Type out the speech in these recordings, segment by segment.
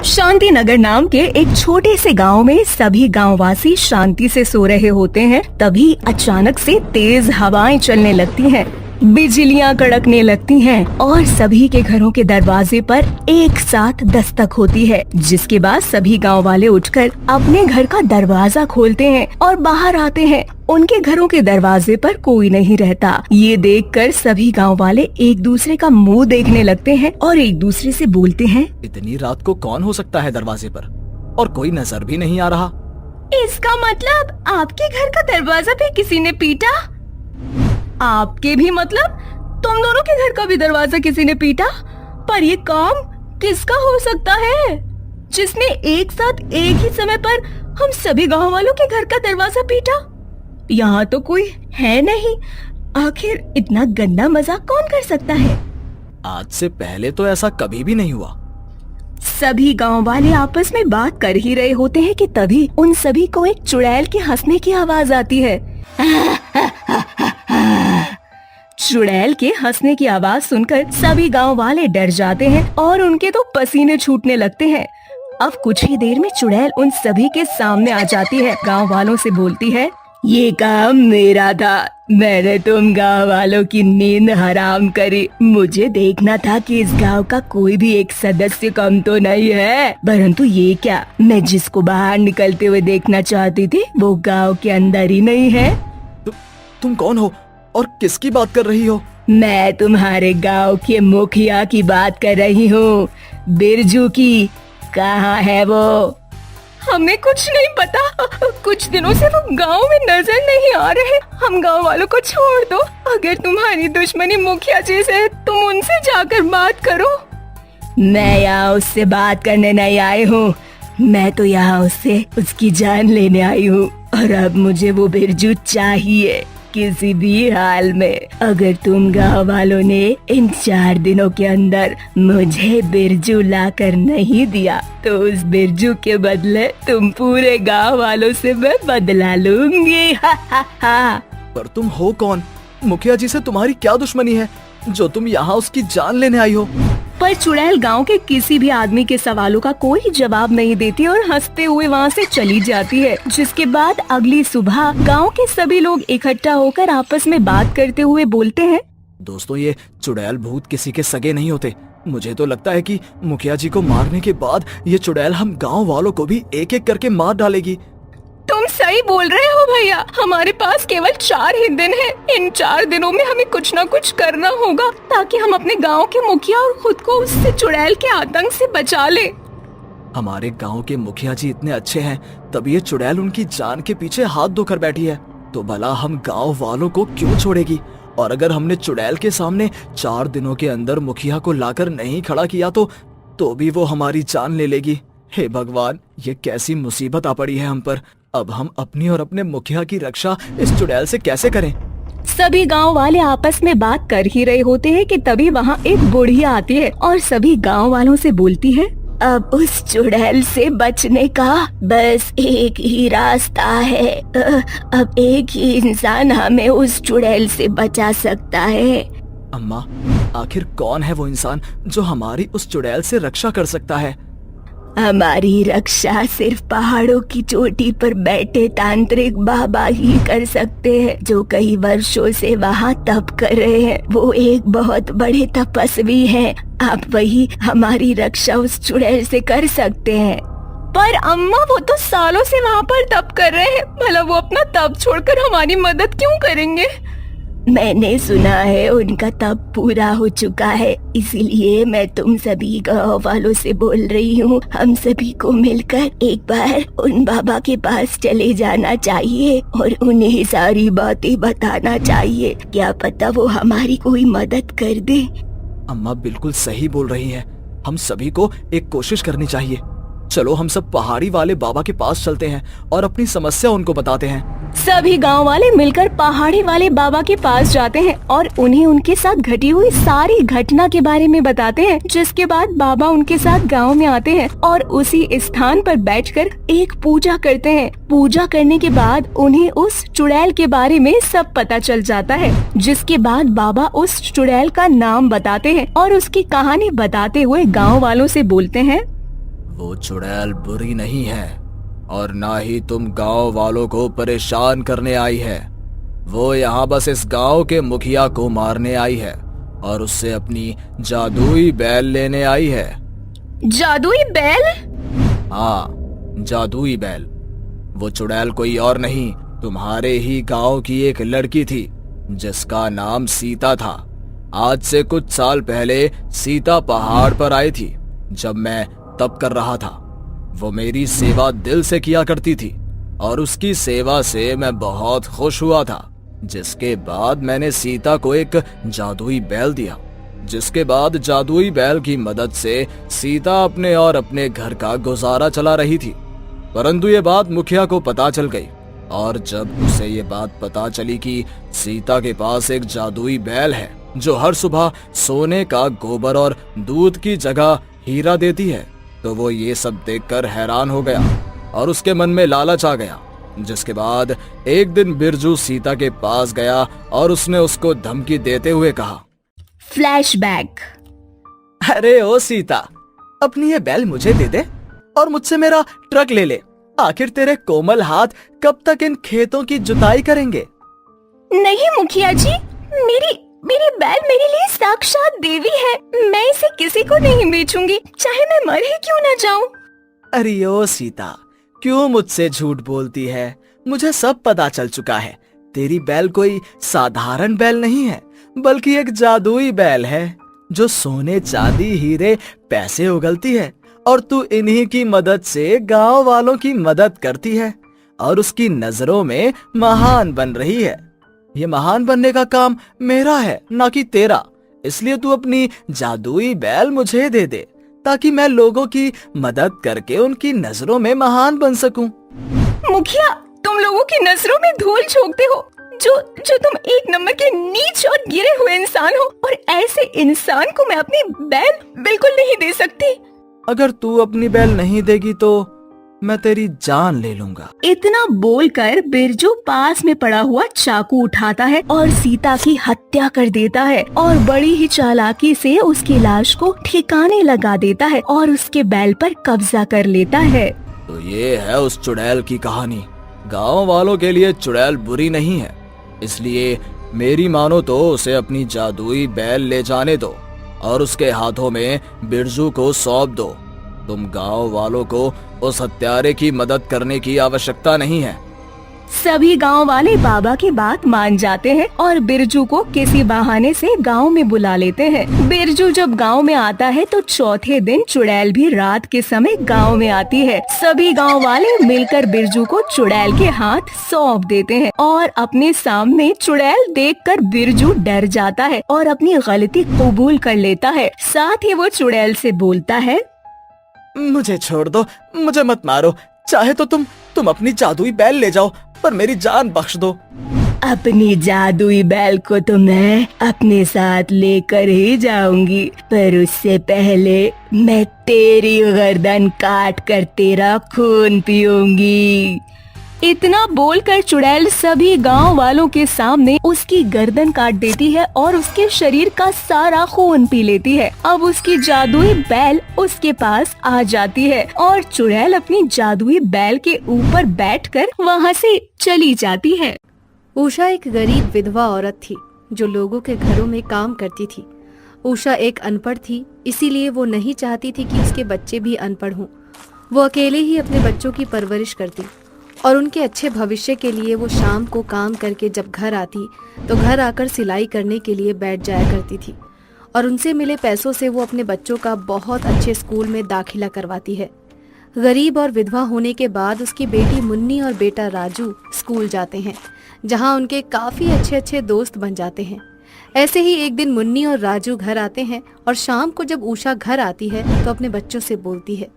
शांतिनगर नाम के एक छोटे से गांव में सभी गांववासी शांति से सो रहे होते हैं। तभी अचानक से तेज हवाएं चलने लगती हैं, बिजलियां कड़कने लगती हैं और सभी के घरों के दरवाजे पर एक साथ दस्तक होती है। जिसके बाद सभी गांव वाले उठकर अपने घर का दरवाजा खोलते हैं और बाहर आते हैं। उनके घरों के दरवाजे पर कोई नहीं रहता। ये देखकर सभी गांव वाले एक दूसरे का मुंह देखने लगते हैं और एक दूसरे से बोलते हैं, इतनी रात को कौन हो सकता है दरवाजे पर, और कोई नजर भी नहीं आ रहा। इसका मतलब आपके घर का दरवाजा भी किसी ने पीटा? आपके भी मतलब तुम दोनों के घर का भी दरवाजा किसी ने पीटा? पर ये काम किसका हो सकता है जिसने एक साथ एक ही समय पर हम सभी गांव वालों के घर का दरवाजा पीटा? यहाँ तो कोई है नहीं। आखिर इतना गंदा मजाक कौन कर सकता है? आज से पहले तो ऐसा कभी भी नहीं हुआ। सभी गांव वाले आपस में बात कर ही रहे होते हैं कि तभी उन सभी को एक चुड़ैल के हंसने की आवाज आती है। चुड़ैल के हंसने की आवाज सुनकर सभी गांव वाले डर जाते हैं और उनके तो पसीने छूटने लगते हैं। अब कुछ ही देर में चुड़ैल उन सभी के सामने आ जाती है। गांव वालों से बोलती है, ये काम मेरा था। मैंने तुम गांव वालों की नींद हराम करी। मुझे देखना था कि इस गांव का कोई भी एक सदस्य कम तो नहीं है। परंतु ये क्या, मैं जिसको बाहर निकलते हुए देखना चाहती थी वो गांव के अंदर ही नहीं है। तुम कौन हो और किसकी बात कर रही हो? मैं तुम्हारे गांव के मुखिया की बात कर रही हूँ, बिरजू की। कहाँ है वो? हमें कुछ नहीं पता। कुछ दिनों से वो गांव में नजर नहीं आ रहे। हम गांव वालों को छोड़ दो। अगर तुम्हारी दुश्मनी मुखिया जी से है, तुम उनसे जाकर बात करो। मैं यहाँ उससे बात करने नहीं आई हूँ। मैं तो यहाँ उससे उसकी जान लेने आई हूँ और अब मुझे वो बिरजू चाहिए किसी भी हाल में। अगर तुम गांव वालों ने इन 4 दिनों के अंदर मुझे बिरजू लाकर नहीं दिया तो उस बिरजू के बदले तुम पूरे गांव वालों से मैं बदला लूंगी। हा हा हा। पर तुम हो कौन? मुखिया जी से तुम्हारी क्या दुश्मनी है जो तुम यहाँ उसकी जान लेने आई हो? पर चुड़ैल गांव के किसी भी आदमी के सवालों का कोई जवाब नहीं देती और हंसते हुए वहाँ से चली जाती है। जिसके बाद अगली सुबह गांव के सभी लोग इकट्ठा होकर आपस में बात करते हुए बोलते हैं, दोस्तों, ये चुड़ैल भूत किसी के सगे नहीं होते। मुझे तो लगता है कि मुखिया जी को मारने के बाद ये चुड़ैल हम गाँव वालों को भी एक एक करके मार डालेगी। तुम सही बोल रहे हो भैया। हमारे पास केवल 4 ही दिन हैं। इन 4 दिनों में हमें कुछ न कुछ करना होगा ताकि हम अपने गांव के मुखिया और खुद को उससे चुड़ैल के आतंक से बचा ले। हमारे गांव के मुखिया जी इतने अच्छे हैं, तब ये चुड़ैल उनकी जान के पीछे हाथ धोकर बैठी है। तो भला हम गांव वालों को क्यों छोड़ेगी? और अगर हमने चुड़ैल के सामने 4 दिनों के अंदर मुखिया को लाकर नहीं खड़ा किया तो भी वो हमारी जान ले लेगी। हे भगवान, ये कैसी मुसीबत आ पड़ी है हम पर। अब हम अपनी और अपने मुखिया की रक्षा इस चुड़ैल से कैसे करें? सभी गांव वाले आपस में बात कर ही रहे होते हैं कि तभी वहाँ एक बुढ़िया आती है और सभी गांव वालों से बोलती है, अब उस चुड़ैल से बचने का बस एक ही रास्ता है। अब एक ही इंसान हमें उस चुड़ैल से बचा सकता है। अम्मा, आखिर कौन है वो इंसान जो हमारी उस चुड़ैल से रक्षा कर सकता है? हमारी रक्षा सिर्फ पहाड़ों की चोटी पर बैठे तांत्रिक बाबा ही कर सकते हैं, जो कई वर्षों से वहाँ तप कर रहे हैं। वो एक बहुत बड़े तपस्वी हैं। आप वही हमारी रक्षा उस चुड़ैल से कर सकते हैं। पर अम्मा, वो तो सालों से वहाँ पर तप कर रहे हैं। भला वो अपना तप छोड़कर हमारी मदद क्यों करेंगे? मैंने सुना है उनका तप पूरा हो चुका है, इसीलिए मैं तुम सभी गाँव वालों से बोल रही हूँ, हम सभी को मिलकर एक बार उन बाबा के पास चले जाना चाहिए और उन्हें सारी बातें बताना चाहिए। क्या पता वो हमारी कोई मदद कर दे। अम्मा बिल्कुल सही बोल रही है। हम सभी को एक कोशिश करनी चाहिए। चलो हम सब पहाड़ी वाले बाबा के पास चलते हैं और अपनी समस्या उनको बताते हैं। सभी गांव वाले मिलकर पहाड़ी वाले बाबा के पास जाते हैं और उन्हें उनके साथ घटी हुई सारी घटना के बारे में बताते हैं। जिसके बाद बाबा उनके साथ गांव में आते हैं और उसी स्थान पर बैठकर एक पूजा करते हैं। पूजा करने के बाद उन्हें उस चुड़ैल के बारे में सब पता चल जाता है। जिसके बाद बाबा उस चुड़ैल का नाम बताते हैं और उसकी कहानी बताते हुए गाँव वालों से बोलते हैं, वो चुड़ैल बुरी नहीं है और ना ही तुम गांव वालों को परेशान करने आई है। वो यहाँ बस इस गांव के मुखिया को मारने आई है और उससे अपनी जादुई बैल लेने आई है। जादुई बैल? हाँ, जादुई बैल। वो चुड़ैल कोई और नहीं, तुम्हारे ही गांव की एक लड़की थी जिसका नाम सीता था। आज से कुछ साल पहले सीता पहाड़ पर आई थी जब मैं तप कर रहा था। वो मेरी सेवा दिल से किया करती थी और उसकी सेवा से मैं बहुत खुश हुआ था, जिसके बाद मैंने सीता को एक जादुई बैल दिया। जिसके बाद जादुई बैल की मदद से सीता अपने और अपने घर का गुजारा चला रही थी। परंतु ये बात मुखिया को पता चल गई और जब उसे ये बात पता चली कि सीता के पास एक जादुई बैल है जो हर सुबह सोने का गोबर और दूध की जगह हीरा देती है, तो वो ये सब देखकर हैरान हो गया और उसके मन में लालच आ गया। जिसके बाद एक दिन बिरजू सीता के पास गया और उसने उसको धमकी देते हुए कहा, फ्लैशबैक। अरे ओ सीता, अपनी ये बैल मुझे दे दे और मुझसे मेरा ट्रक ले ले। आखिर तेरे कोमल हाथ कब तक इन खेतों की जुताई करेंगे? नहीं मुखिया जी, मेरी मेरी बैल मेरे लिए साक्षात देवी है। मैं इसे किसी को नहीं बेचूंगी, चाहे मैं मर ही क्यों न जाऊं। अरे ओ सीता, क्यों मुझसे झूठ बोलती है? मुझे सब पता चल चुका है। तेरी बैल कोई साधारण बैल नहीं है, बल्कि एक जादुई बैल है जो सोने चांदी हीरे पैसे उगलती है और तू इन्हीं की मदद से गांव वालों की मदद करती है और उसकी नजरों में महान बन रही है। ये महान बनने का काम मेरा है, ना कि तेरा। इसलिए तू अपनी जादुई बैल मुझे दे दे ताकि मैं लोगों की मदद करके उनकी नजरों में महान बन सकूं। मुखिया, तुम लोगों की नजरों में धूल झोंकते हो। जो तुम एक नंबर के नीच और गिरे हुए इंसान हो, और ऐसे इंसान को मैं अपनी बैल बिल्कुल नहीं दे सकती। अगर तू अपनी बैल नहीं देगी तो मैं तेरी जान ले लूंगा। इतना बोलकर बिरजू पास में पड़ा हुआ चाकू उठाता है और सीता की हत्या कर देता है और बड़ी ही चालाकी से उसकी लाश को ठिकाने लगा देता है और उसके बैल पर कब्जा कर लेता है। तो ये है उस चुड़ैल की कहानी। गांव वालों के लिए चुड़ैल बुरी नहीं है, इसलिए मेरी मानो तो उसे अपनी जादुई बैल ले जाने दो और उसके हाथों में बिरजू को सौंप दो। तुम गांव वालों को उस हत्यारे की मदद करने की आवश्यकता नहीं है। सभी गांव वाले बाबा की बात मान जाते हैं और बिरजू को किसी बहाने से गांव में बुला लेते हैं। बिरजू जब गांव में आता है तो चौथे दिन चुड़ैल भी रात के समय गांव में आती है। सभी गांव वाले मिलकर बिरजू को चुड़ैल के हाथ सौंप देते हैं और अपने सामने चुड़ैल देखकर बिरजू डर जाता है और अपनी गलती कबूल कर लेता है। साथ ही वो चुड़ैल से बोलता है, मुझे छोड़ दो, मुझे मत मारो। चाहे तो तुम अपनी जादुई बैल ले जाओ, पर मेरी जान बख्श दो। अपनी जादुई बैल को तो मैं अपने साथ लेकर ही जाऊंगी, पर उससे पहले मैं तेरी गर्दन काट कर तेरा खून पीऊंगी। इतना बोलकर चुड़ैल सभी गांव वालों के सामने उसकी गर्दन काट देती है और उसके शरीर का सारा खून पी लेती है। अब उसकी जादुई बैल उसके पास आ जाती है और चुड़ैल अपनी जादुई बैल के ऊपर बैठकर वहां से चली जाती है। उषा एक गरीब विधवा औरत थी जो लोगों के घरों में काम करती थी। उषा एक अनपढ़ थी, इसीलिए वो नहीं चाहती थी कि उसके बच्चे भी अनपढ़ हों। वो अकेले ही अपने बच्चों की परवरिश करती और उनके अच्छे भविष्य के लिए वो शाम को काम करके जब घर आती तो घर आकर सिलाई करने के लिए बैठ जाया करती थी और उनसे मिले पैसों से वो अपने बच्चों का बहुत अच्छे स्कूल में दाखिला करवाती है। गरीब और विधवा होने के बाद उसकी बेटी मुन्नी और बेटा राजू स्कूल जाते हैं, जहां उनके काफ़ी अच्छे अच्छे दोस्त बन जाते हैं। ऐसे ही एक दिन मुन्नी और राजू घर आते हैं और शाम को जब उषा घर आती है तो अपने बच्चों से बोलती है,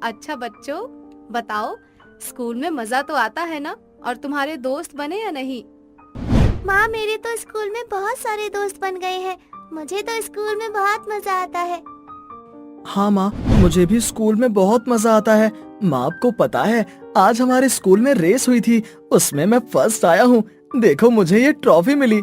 अच्छा बच्चों, बताओ स्कूल में मजा तो आता है ना, और तुम्हारे दोस्त बने या नहीं? माँ, मेरे तो स्कूल में बहुत सारे दोस्त बन गए हैं। मुझे तो स्कूल में बहुत मजा आता है। हाँ माँ, मुझे भी स्कूल में बहुत मजा आता है। माँ, आपको पता है आज हमारे स्कूल में रेस हुई थी, उसमें मैं फर्स्ट आया हूँ। देखो मुझे ये ट्रॉफी मिली।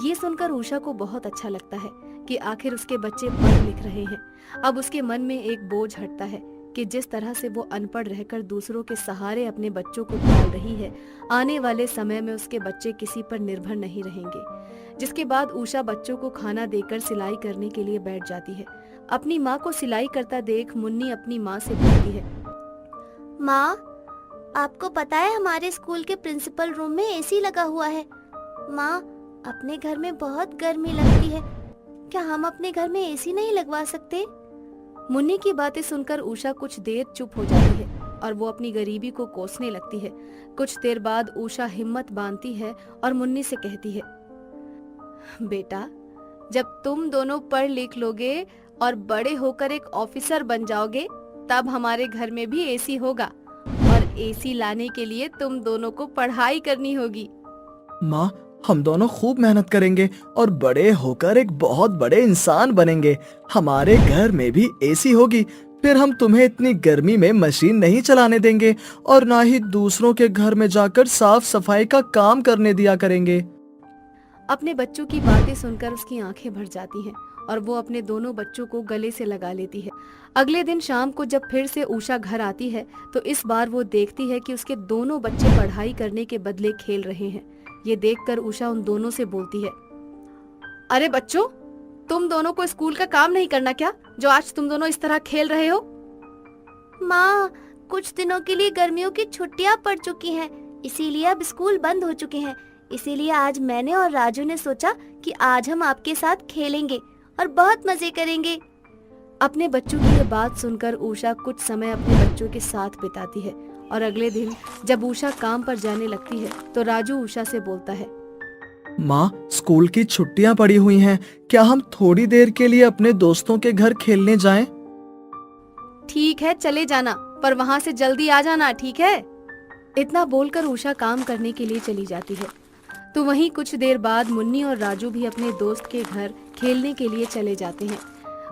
ये सुनकर उषा को बहुत अच्छा लगता है कि आखिर उसके बच्चे पढ़ लिख रहे हैं। अब उसके मन में एक बोझ हटता है कि जिस तरह से वो अनपढ़ रहकर दूसरों के सहारे अपने बच्चों को पाल रही है, आने वाले समय में उसके बच्चे किसी पर निर्भर नहीं रहेंगे। जिसके बाद उषा बच्चों को खाना देकर सिलाई करने के लिए बैठ जाती है। अपनी माँ को सिलाई करता देख मुन्नी अपनी माँ से बोलती है, माँ, आपको पता है हमारे स्कूल के प्रिंसिपल रूम में एसी लगा हुआ है। माँ, अपने घर में बहुत गर्मी लगती है, क्या हम अपने घर में एसी नहीं लगवा सकते? मुन्नी की बातें सुनकर उषा कुछ देर चुप हो जाती है और वो अपनी गरीबी को कोसने लगती है। कुछ देर बाद उषा हिम्मत बांधती है और मुन्नी से कहती है, बेटा, जब तुम दोनों पढ़ लिख लोगे और बड़े होकर एक ऑफिसर बन जाओगे, तब हमारे घर में भी एसी होगा और एसी लाने के लिए तुम दोनों को पढ़ाई करनी होगी। माँ, हम दोनों खूब मेहनत करेंगे और बड़े होकर एक बहुत बड़े इंसान बनेंगे। हमारे घर में भी एसी होगी, फिर हम तुम्हें इतनी गर्मी में मशीन नहीं चलाने देंगे और ना ही दूसरों के घर में जाकर साफ सफाई का काम करने दिया करेंगे। अपने बच्चों की बातें सुनकर उसकी आंखें भर जाती हैं और वो अपने दोनों बच्चों को गले से लगा लेती है। अगले दिन शाम को जब फिर से उषा घर आती है तो इस बार वो देखती है कि उसके दोनों बच्चे पढ़ाई करने के बदले खेल रहे हैं। ये देखकर उषा उन दोनों से बोलती है, अरे बच्चों, तुम दोनों को स्कूल का काम नहीं करना क्या, जो आज तुम दोनों इस तरह खेल रहे हो? माँ, कुछ दिनों के लिए गर्मियों की छुट्टियाँ पड़ चुकी हैं, इसीलिए अब स्कूल बंद हो चुके हैं। इसीलिए आज मैंने और राजू ने सोचा कि आज हम आपके साथ खेलेंगे और बहुत मजे करेंगे। अपने बच्चों की ये बात सुनकर उषा कुछ समय अपने बच्चों के साथ बिताती है और अगले दिन जब उषा काम पर जाने लगती है तो राजू उषा से बोलता है, माँ, स्कूल की छुट्टियां पड़ी हुई हैं, क्या हम थोड़ी देर के लिए अपने दोस्तों के घर खेलने जाएं? ठीक है, चले जाना, पर वहाँ से जल्दी आ जाना, ठीक है? इतना बोलकर उषा काम करने के लिए चली जाती है। तो वहीं कुछ देर बाद मुन्नी और राजू भी अपने दोस्त के घर खेलने के लिए चले जाते हैं।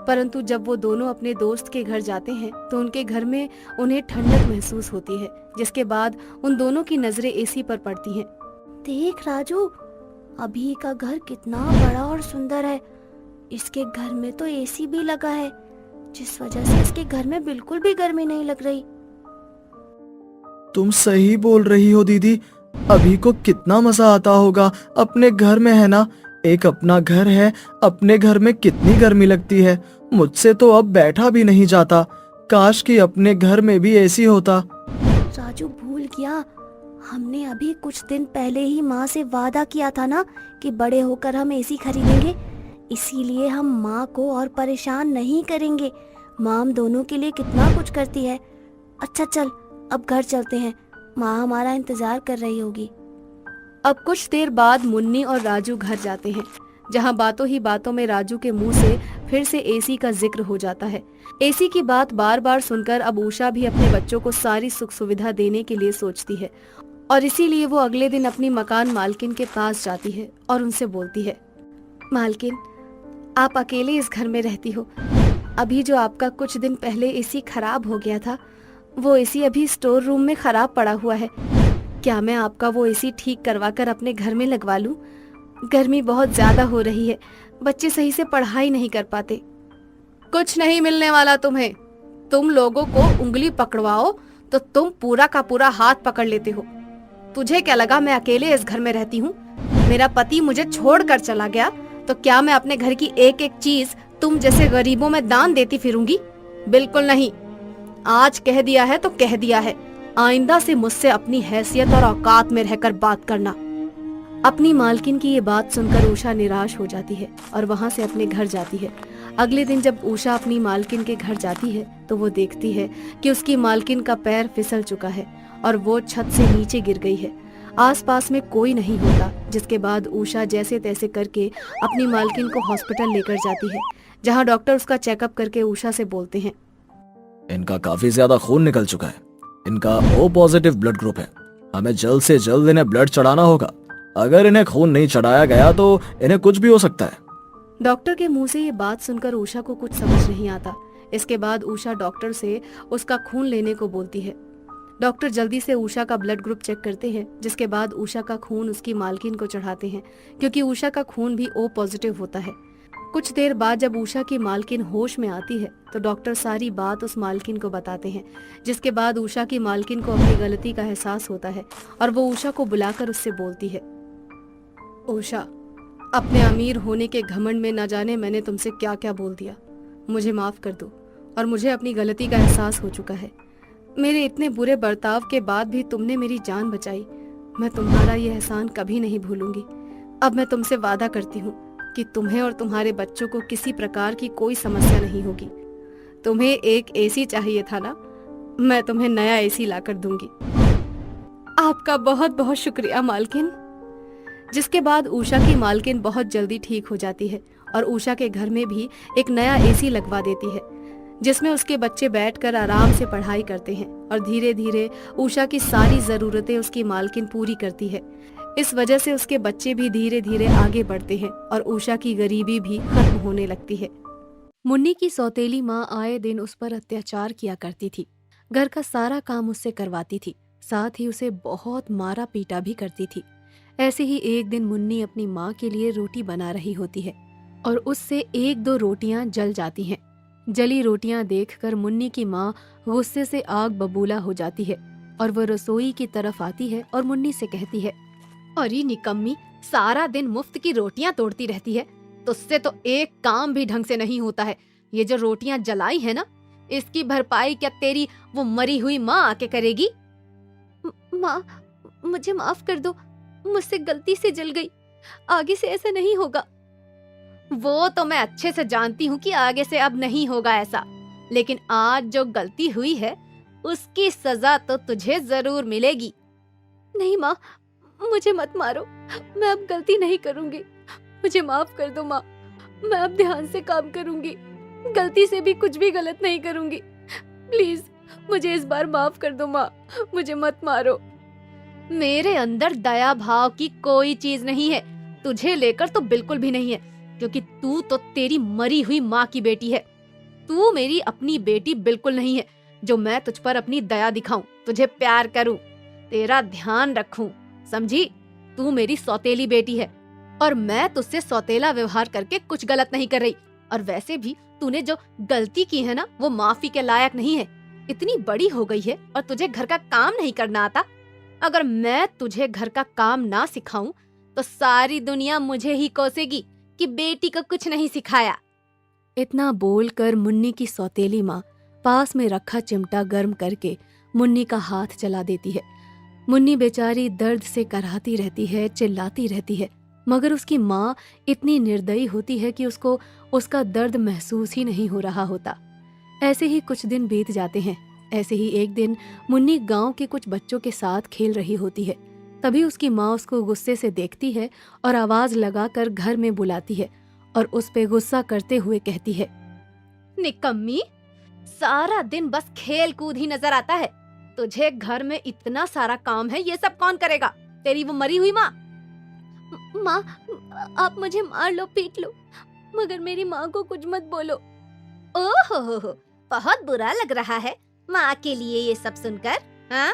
परंतु जब वो दोनों अपने दोस्त के घर जाते हैं तो उनके घर में उन्हें ठंडक महसूस होती है, जिसके बाद उन दोनों की नजरें एसी पर पड़ती हैं। देख राजू, अभी का घर कितना बड़ा और सुंदर है। इसके घर में तो एसी भी लगा है, जिस वजह से इसके घर में बिल्कुल भी गर्मी नहीं लग रही। तुम सही बोल रही हो दीदी, अभी को कितना मजा आता होगा अपने घर में, है ना? एक अपना घर है, अपने घर में कितनी गर्मी लगती है, मुझसे तो अब बैठा भी नहीं जाता। काश कि अपने घर में भी एसी होता। राजू भूल गया, हमने अभी कुछ दिन पहले ही माँ से वादा किया था ना कि बड़े होकर हम एसी खरीदेंगे। इसीलिए हम माँ को और परेशान नहीं करेंगे। माँ हम दोनों के लिए कितना कुछ करती है। अच्छा चल, अब घर चलते हैं, माँ हमारा इंतजार कर रही होगी। अब कुछ देर बाद मुन्नी और राजू घर जाते हैं, जहां बातों ही बातों में राजू के मुंह से फिर से एसी का जिक्र हो जाता है। एसी की बात बार बार सुनकर अब उषा भी अपने बच्चों को सारी सुख सुविधा देने के लिए सोचती है और इसीलिए वो अगले दिन अपनी मकान मालकिन के पास जाती है और उनसे बोलती है, मालकिन, आप अकेले इस घर में रहती हो। अभी जो आपका कुछ दिन पहले एसी खराब हो गया था, वो एसी अभी स्टोर रूम में खराब पड़ा हुआ है। क्या मैं आपका वो एसी ठीक करवा कर अपने घर में लगवा लूं? गर्मी बहुत ज्यादा हो रही है, बच्चे सही से पढ़ाई नहीं कर पाते। कुछ नहीं मिलने वाला तुम्हें। तुम लोगों को उंगली पकड़वाओ तो तुम पूरा का पूरा हाथ पकड़ लेते हो। तुझे क्या लगा मैं अकेले इस घर में रहती हूँ? मेरा पति मुझे छोड़कर चला गया तो क्या मैं अपने घर की एक एक चीज तुम जैसे गरीबों में दान देती फिरूंगी? बिल्कुल नहीं। आज कह दिया है तो कह दिया है, आइंदा से मुझसे अपनी हैसियत और औकात में रहकर बात करना। अपनी मालकिन की ये बात सुनकर उषा निराश हो जाती है और वहां से अपने घर जाती है। अगले दिन जब उषा अपनी मालकिन के घर जाती है तो वो देखती है कि उसकी मालकिन का पैर फिसल चुका है और वो छत से नीचे गिर गई है। आसपास में कोई नहीं होता, जिसके बाद उषा जैसे तैसे करके अपनी मालकिन को हॉस्पिटल लेकर जाती है, जहाँ डॉक्टर उसका चेकअप करके उषा से बोलते हैं, इनका काफी ज्यादा खून निकल चुका है, इनका O पॉजिटिव ब्लड ग्रुप है, हमें जल्द से जल्द इन्हें ब्लड चढ़ाना होगा। अगर इन्हें खून नहीं चढ़ाया गया तो इन्हें कुछ भी हो सकता है। डॉक्टर के मुंह से ये बात सुनकर उषा को कुछ समझ नहीं आता। इसके बाद उषा डॉक्टर से उसका खून लेने को बोलती है। डॉक्टर जल्दी से उषा का ब्लड ग्रुप चेक करते हैं, जिसके बाद उषा का खून उसकी मालकिन को चढ़ाते हैं, क्योंकि उषा का खून भी O पॉजिटिव होता है। कुछ देर बाद जब उषा की मालकिन होश में आती है तो डॉक्टर सारी बात उस मालकिन को बताते हैं, जिसके बाद उषा की मालकिन को अपनी गलती का एहसास होता है और वो उषा को बुलाकर उससे बोलती है, उषा, अपने अमीर होने के घमंड में न जाने मैंने तुमसे क्या क्या बोल दिया। मुझे माफ कर दो और मुझे अपनी गलती का एहसास हो चुका है। मेरे इतने बुरे बर्ताव के बाद भी तुमने मेरी जान बचाई। मैं तुम्हारा ये एहसान कभी नहीं भूलूंगी। अब मैं तुमसे वादा करती हूँ कि तुम्हें और तुम्हारे बच्चों को किसी प्रकार की कोई समस्या नहीं होगी। तुम्हें एक एसी चाहिए था ना, मैं तुम्हें नया एसी लाकर दूंगी। आपका बहुत बहुत शुक्रिया मालकिन। जिसके बाद उषा की मालकिन बहुत जल्दी ठीक हो जाती है और उषा के घर में भी एक नया एसी लगवा देती है, जिसमें उसके बच्चे बैठकर आराम से पढ़ाई करते हैं और धीरे धीरे उषा की सारी जरूरतें उसकी मालकिन पूरी करती है। इस वजह से उसके बच्चे भी धीरे धीरे आगे बढ़ते हैं और उषा की गरीबी भी खत्म होने लगती है। मुन्नी की सौतेली माँ आए दिन उस पर अत्याचार किया करती थी। घर का सारा काम उससे करवाती थी, साथ ही उसे बहुत मारा पीटा भी करती थी। ऐसे ही एक दिन मुन्नी अपनी माँ के लिए रोटी बना रही होती है और उससे एक दो रोटियां जल जाती हैं। जली रोटियां देखकर मुन्नी की माँ गुस्से से आग बबूला हो जाती है और वह रसोई की तरफ आती है और मुन्नी से कहती है, अरे निकम्मी, सारा दिन मुफ्त की रोटियां तोड़ती रहती है, तुझसे तो एक काम भी ढंग से नहीं होता है। ये जो रोटियां जलाई है ना, इसकी भरपाई क्या तेरी वो मरी हुई माँ आके करेगी? माँ, मुझे माफ कर दो, मुझसे गलती से जल गई, आगे से ऐसा नहीं होगा। वो तो मैं अच्छे से जानती हूँ कि आगे से अब नहीं होगा ऐसा, लेकिन आज जो गलती हुई है उसकी सजा तो तुझे जरूर मिलेगी। नहीं माँ, मुझे मत मारो, मैं अब गलती नहीं करूंगी, मुझे माफ कर दो माँ, मैं अब ध्यान से काम करूंगी, गलती से भी कुछ भी गलत नहीं करूंगी, प्लीज मुझे इस बार माफ कर दो माँ, मुझे मत मारो। मेरे अंदर दया भाव की कोई चीज नहीं है, तुझे लेकर तो बिल्कुल भी नहीं है, क्योंकि तू तो तेरी मरी हुई माँ की बेटी है। तू मेरी अपनी बेटी बिल्कुल नहीं है जो मैं तुझ पर अपनी दया दिखाऊं, तुझे प्यार करूं, तेरा ध्यान रखूं, समझी? तू मेरी सौतेली बेटी है और मैं तुझसे सौतेला व्यवहार करके कुछ गलत नहीं कर रही। और वैसे भी तूने जो गलती की है ना, वो माफी के लायक नहीं है। इतनी बड़ी हो गई है और तुझे घर का काम नहीं करना आता। अगर मैं तुझे घर का काम ना सिखाऊं तो सारी दुनिया मुझे ही कोसेगी कि बेटी को कुछ नहीं सिखाया। इतना बोलकर मुन्नी की सौतेली माँ पास में रखा चिमटा गर्म करके मुन्नी का हाथ जला देती है। मुन्नी बेचारी दर्द से कराहती रहती है, चिल्लाती रहती है, मगर उसकी माँ इतनी निर्दयी होती है कि उसको उसका दर्द महसूस ही नहीं हो रहा होता। ऐसे ही कुछ दिन बीत जाते हैं। ऐसे ही एक दिन मुन्नी गांव के कुछ बच्चों के साथ खेल रही होती है। तभी उसकी माँ उसको गुस्से से देखती है और आवाज लगाकर घर में बुलाती है और उस पे गुस्सा करते हुए कहती है, निकम्मी, सारा दिन बस खेल कूद ही नजर आता है। तुझे घर में इतना सारा काम है, ये सब कौन करेगा? तेरी वो मरी हुई माँ। माँ, आप मुझे मार लो, पीट लो, मगर मेरी माँ को कुछ मत बोलो। ओहो, बहुत बुरा लग रहा है माँ के लिए ये सब सुनकर, हाँ?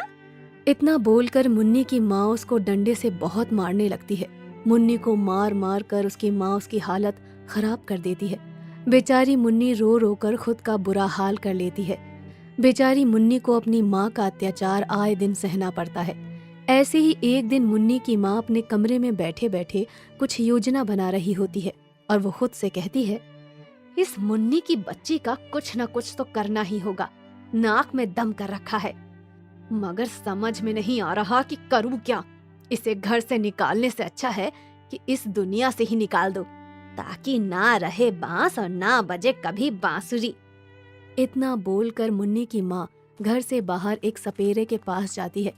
इतना बोलकर मुन्नी की माँ उसको डंडे से बहुत मारने लगती है। मुन्नी को मार मार कर उसकी माँ उसकी हालत खराब कर देती है। बेचारी मुन्नी रो रो कर खुद का बुरा हाल कर लेती है। बेचारी मुन्नी को अपनी माँ का अत्याचार आए दिन सहना पड़ता है। ऐसे ही एक दिन मुन्नी की माँ अपने कमरे में बैठे बैठे कुछ योजना बना रही होती है और वो खुद से कहती है, इस मुन्नी की बच्ची का कुछ न कुछ तो करना ही होगा। नाक में दम कर रखा है, मगर समझ में नहीं आ रहा कि करूं क्या। इसे घर से निकालने से अच्छा है कि इस दुनिया से ही निकाल दो, ताकि ना रहे बांस और ना बजे कभी बांसुरी। इतना बोलकर मुन्नी की माँ घर से बाहर एक सपेरे के पास जाती है।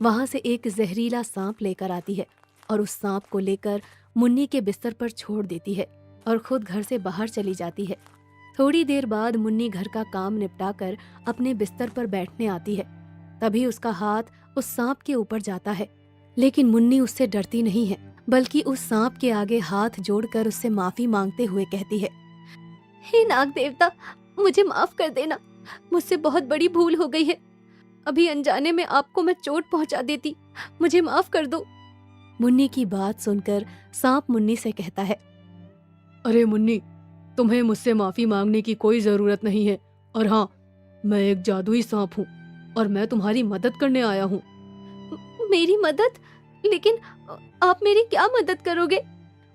वहां से एक जहरीला सांप लेकर आती है और उस सांप को लेकर मुन्नी के बिस्तर पर छोड़ देती है और खुद घर से बाहर चली जाती है। थोड़ी देर बाद मुन्नी घर का काम निपटाकर अपने बिस्तर पर बैठने आती है। तभी उसका हाथ उस सांप के ऊपर जाता है, लेकिन मुन्नी उससे डरती नहीं है, बल्कि उस सांप के आगे हाथ जोड़कर उससे माफी मांगते हुए कहती है, हे नाग देवता, मुझे माफ कर देना, मुझसे बहुत बड़ी भूल हो गई है। अभी अनजाने में आपको मैं चोट पहुंचा देती, मुझे माफ कर दो। मुन्नी की बात सुनकर सांप मुन्नी से कहता है, अरे मुन्नी, तुम्हें मुझसे माफी मांगने की कोई जरूरत नहीं है। और हाँ, मैं एक जादुई सांप हूँ और मैं तुम्हारी मदद करने आया हूँ। मेरी मदद? लेकिन आप मेरी क्या मदद करोगे?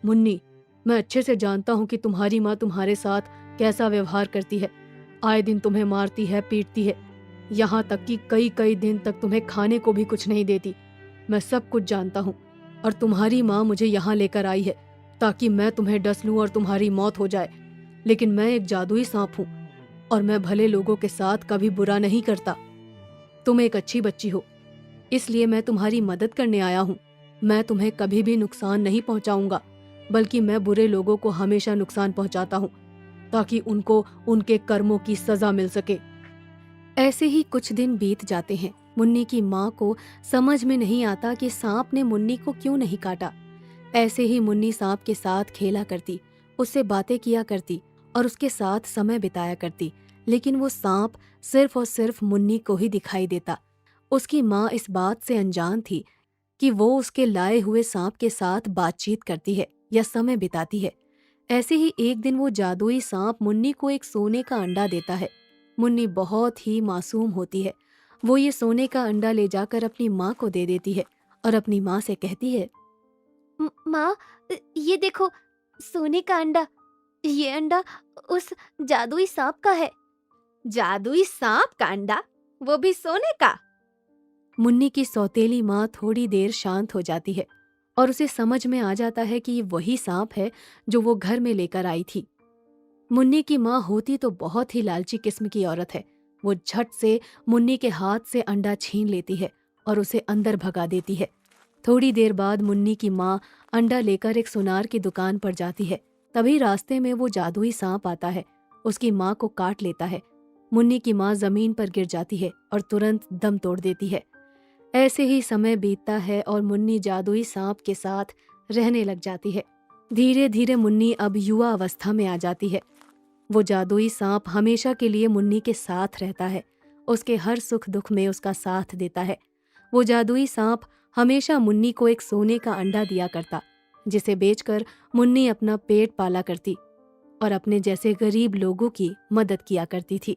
मुन्नी, मैं अच्छे से जानता हूँ कि तुम्हारी माँ तुम्हारे साथ कैसा व्यवहार करती है। आए दिन तुम्हें मारती है, पीटती है, यहाँ तक कि कई कई दिन तक तुम्हें खाने को भी कुछ नहीं देती। मैं सब कुछ जानता हूँ और तुम्हारी माँ मुझे यहाँ लेकर आई है ताकि मैं तुम्हें डस लूं और तुम्हारी मौत हो जाए। लेकिन मैं एक जादुई सांप हूँ और मैं भले लोगों के साथ कभी बुरा नहीं करता। तुम एक अच्छी बच्ची हो, इसलिए मैं तुम्हारी मदद करने आया हूँ। मैं तुम्हें कभी भी नुकसान नहीं पहुँचाऊंगा, बल्कि मैं बुरे लोगों को हमेशा नुकसान पहुँचाता हूँ ताकि उनको उनके कर्मों की सजा मिल सके। ऐसे ही कुछ दिन बीत जाते हैं। मुन्नी की माँ को समझ में नहीं आता कि सांप ने मुन्नी को क्यों नहीं काटा। ऐसे ही मुन्नी सांप के साथ खेला करती, उससे बातें किया करती और उसके साथ समय बिताया करती, लेकिन वो सांप सिर्फ और सिर्फ मुन्नी को ही दिखाई देता। उसकी माँ इस बात से अनजान थी कि वो उसके लाए हुए सांप के साथ बातचीत करती है या समय बिताती है। ऐसे ही एक दिन वो जादुई सांप मुन्नी को एक सोने का अंडा देता है। मुन्नी बहुत ही मासूम होती है। वो ये सोने का अंडा ले जाकर अपनी माँ को दे देती है और अपनी माँ से कहती है, माँ, ये देखो, सोने का अंडा। ये अंडा उस जादुई सांप का है। जादुई सांप का अंडा, वो भी सोने का? मुन्नी की सौतेली माँ थोड़ी देर शांत हो जाती है और उसे समझ में आ जाता है कि ये वही सांप है जो वो घर में लेकर आई थी। मुन्नी की माँ होती तो बहुत ही लालची किस्म की औरत है। वो झट से मुन्नी के हाथ से अंडा छीन लेती है और उसे अंदर भगा देती है। थोड़ी देर बाद मुन्नी की माँ अंडा लेकर एक सुनार की दुकान पर जाती है। तभी रास्ते में वो जादुई सांप आता है, उसकी माँ को काट लेता है। मुन्नी की माँ जमीन पर गिर जाती है और तुरंत दम तोड़ देती है। ऐसे ही समय बीतता है और मुन्नी जादुई सांप के साथ रहने लग जाती है। धीरे धीरे मुन्नी अब युवा अवस्था में आ जाती है। वो जादुई सांप हमेशा के लिए मुन्नी के साथ रहता है, उसके हर सुख दुख में उसका साथ देता है। वो जादुई सांप हमेशा मुन्नी को एक सोने का अंडा दिया करता, जिसे बेचकर मुन्नी अपना पेट पाला करती और अपने जैसे गरीब लोगों की मदद किया करती थी।